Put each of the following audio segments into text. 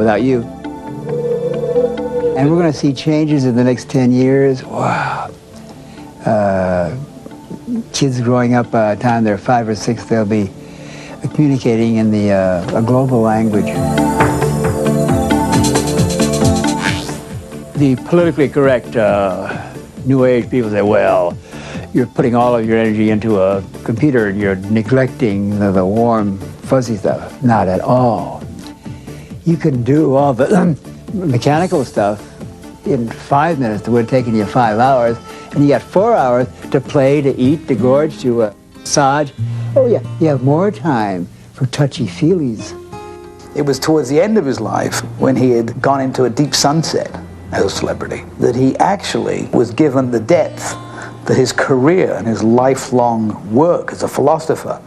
without you. And we're going to see changes in the next 10 years. Wow. Kids growing up by the time they're 5 or 6, they'll be communicating in a global language. The politically correct New Age people say, well, you're putting all of your energy into a computer and you're neglecting the warm, fuzzy stuff. Not at all. You can do all the mechanical stuff in 5 minutes that would have taken you 5 hours, and you got 4 hours to play, to eat, to gorge, to massage. Oh yeah, you have more time for touchy-feelies. It was towards the end of his life, when he had gone into a deep sunset as a celebrity, that he actually was given the depth that his career and his lifelong work as a philosopher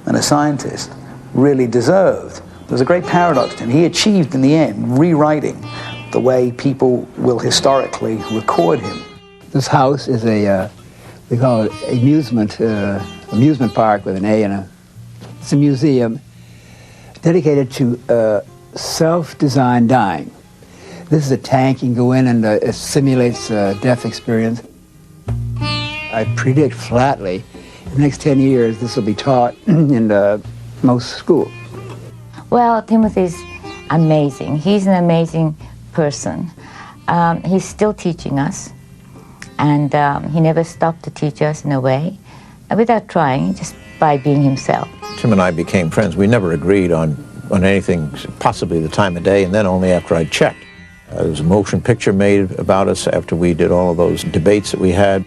and a scientist really deserved. There's a great paradox to him. He achieved, in the end, rewriting the way people will historically record him. This house is we call it amusement park with an A in it. It's a museum dedicated to self-designed dying. This is a tank. You can go in and it simulates a death experience. I predict flatly, in the next 10 years, this will be taught in most schools. Well, Timothy's amazing. He's an amazing person. He's still teaching us, and he never stopped to teach us in a way, without trying, just by being himself. Tim and I became friends. We never agreed on anything, possibly the time of day, and then only after I checked. There was a motion picture made about us after we did all of those debates that we had.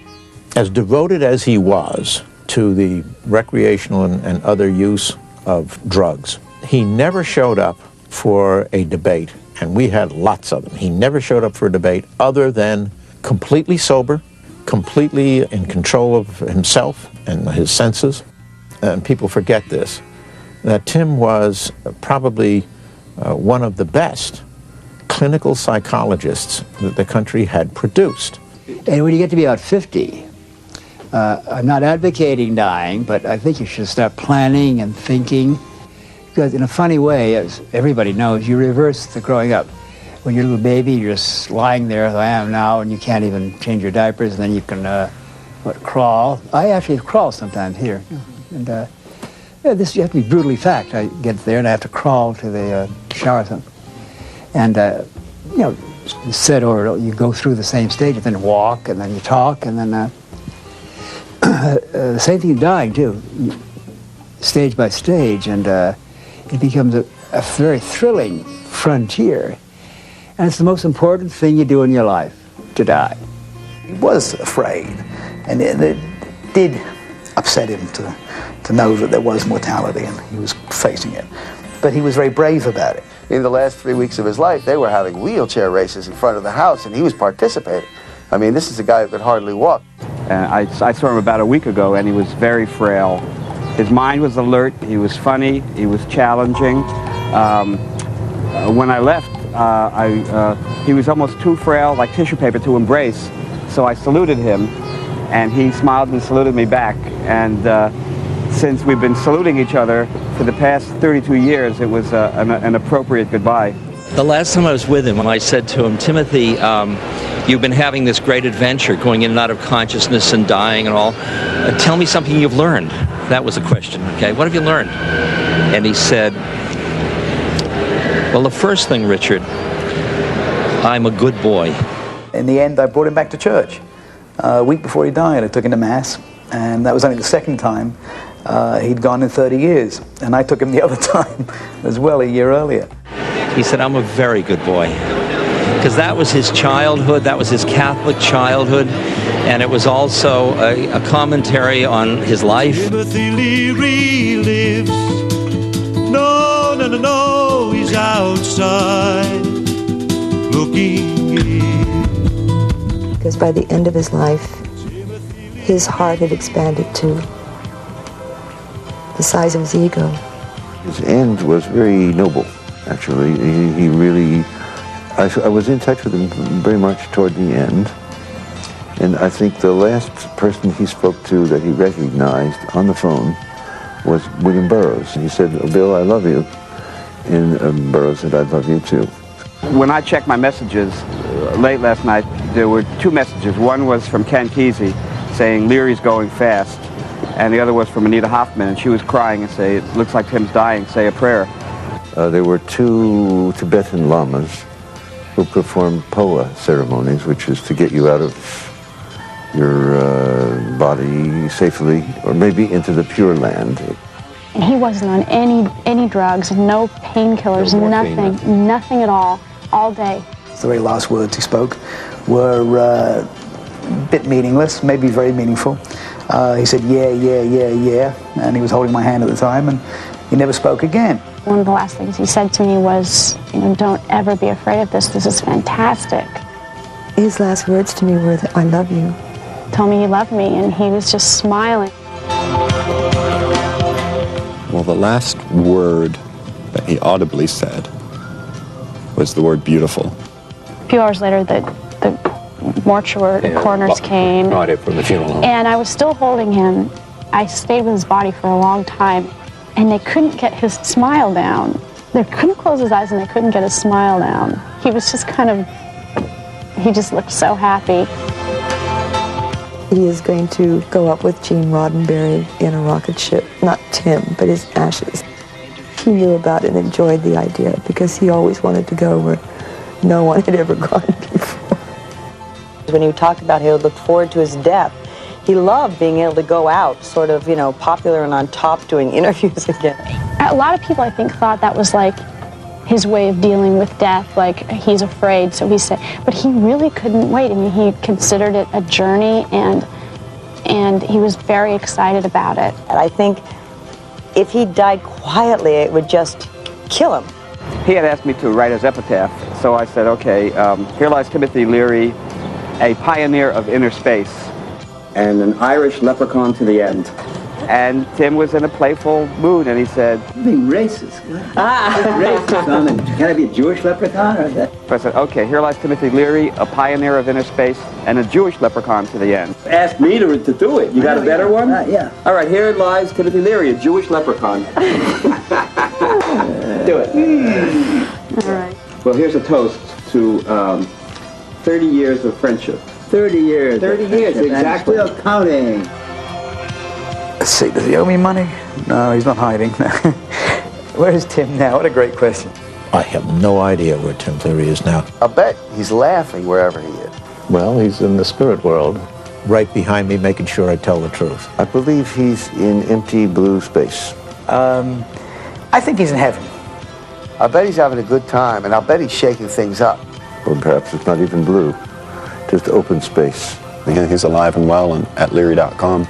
As devoted as he was to the recreational and other use of drugs, he never showed up for a debate, and we had lots of them. He never showed up for a debate other than completely sober, completely in control of himself and his senses. And people forget this, that Tim was probably one of the best clinical psychologists that the country had produced. And when you get to be about 50, I'm not advocating dying, but I think you should start planning and thinking, because in a funny way, as everybody knows, you reverse the growing up. When you're a little baby, you're just lying there as I am now, and you can't even change your diapers, and then you can crawl. I actually crawl sometimes here. And this, you have to be brutally fact. I get there and I have to crawl to the shower or something. And, you know, sit or you go through the same stage, and then walk, and then you talk, and then the same thing in dying, too, stage by stage, and it becomes a very thrilling frontier. And it's the most important thing you do in your life, to die. He was afraid, and it did upset him to know that there was mortality and he was facing it. But he was very brave about it. In the last 3 weeks of his life, they were having wheelchair races in front of the house, and he was participating. I mean, this is a guy who could hardly walk. I saw him about a week ago, and he was very frail. His mind was alert, he was funny, he was challenging. When I left, he was almost too frail, like tissue paper, to embrace. So I saluted him, and he smiled and saluted me back. And since we've been saluting each other for the past 32 years, it was an appropriate goodbye. The last time I was with him, when I said to him, Timothy, you've been having this great adventure, going in and out of consciousness and dying and all. Tell me something you've learned. That was the question, okay? What have you learned? And he said, well, the first thing, Richard, I'm a good boy. In the end, I brought him back to church. A week before he died, I took him to Mass, and that was only the second time he'd gone in 30 years. And I took him the other time as well, a year earlier. He said, I'm a very good boy. Because that was his childhood, that was his Catholic childhood, and it was also a commentary on his life. Timothy Leary lives. No, no, no, no, he's outside looking in. Because by the end of his life, his heart had expanded to the size of his ego. His end was very noble, actually. He really... I was in touch with him very much toward the end, and I think the last person he spoke to that he recognized on the phone was William Burroughs. He said, oh, Bill, I love you, and Burroughs said, I love you too. When I checked my messages late last night, there were two messages. One was from Ken Kesey saying Leary's going fast, and the other was from Anita Hoffman, and she was crying and saying, it looks like Tim's dying, say a prayer. There were two Tibetan lamas who performed poa ceremonies, which is to get you out of your body safely, or maybe into the Pure Land. And he wasn't on any drugs, no painkillers, No nothing, morphine. nothing at all day. The very last words he spoke were a bit meaningless, maybe very meaningful. He said, yeah, yeah, yeah, yeah, and he was holding my hand at the time, and he never spoke again. One of the last things he said to me was, you know, don't ever be afraid of this is fantastic. His last words to me were, I love you. Told me he loved me, and he was just smiling. Well, the last word that he audibly said was the word beautiful. A few hours later, the mortuary coroners came, Friday from the funeral home. and I was still holding him. I stayed with his body for a long time, and they couldn't get his smile down. They couldn't close his eyes, and they couldn't get his smile down. He was just he just looked so happy. He is going to go up with Gene Roddenberry in a rocket ship. Not Tim, but his ashes. He knew about it and enjoyed the idea because he always wanted to go where no one had ever gone before. When he talked about how he looked forward to his death, he loved being able to go out, sort of, you know, popular and on top doing interviews again. A lot of people, I think, thought that was like his way of dealing with death, like he's afraid, so he said, but he really couldn't wait. I mean, he considered it a journey, and he was very excited about it. And I think if he died quietly, it would just kill him. He had asked me to write his epitaph, so I said, okay, here lies Timothy Leary, a pioneer of inner space. And an Irish leprechaun to the end. And Tim was in a playful mood, and he said, You're being racist. Racist. Can I be a Jewish leprechaun or that? so I said, okay, here lies Timothy Leary, a pioneer of inner space, and a Jewish leprechaun to the end. Ask me to do it. You got a better one? Yeah. All right, here lies Timothy Leary, a Jewish leprechaun. Do it. All right. Well, here's a toast to 30 years of friendship. 30 years. 30 years, exactly. And still counting. Let's see, does he owe me money? No, he's not hiding. Where is Tim now? What a great question. I have no idea where Tim Leary is now. I bet he's laughing wherever he is. Well, he's in the spirit world. Right behind me, making sure I tell the truth. I believe he's in empty blue space. I think he's in heaven. I bet he's having a good time, and I bet he's shaking things up. Or perhaps it's not even blue, just open space. He's alive and well at Leary.com.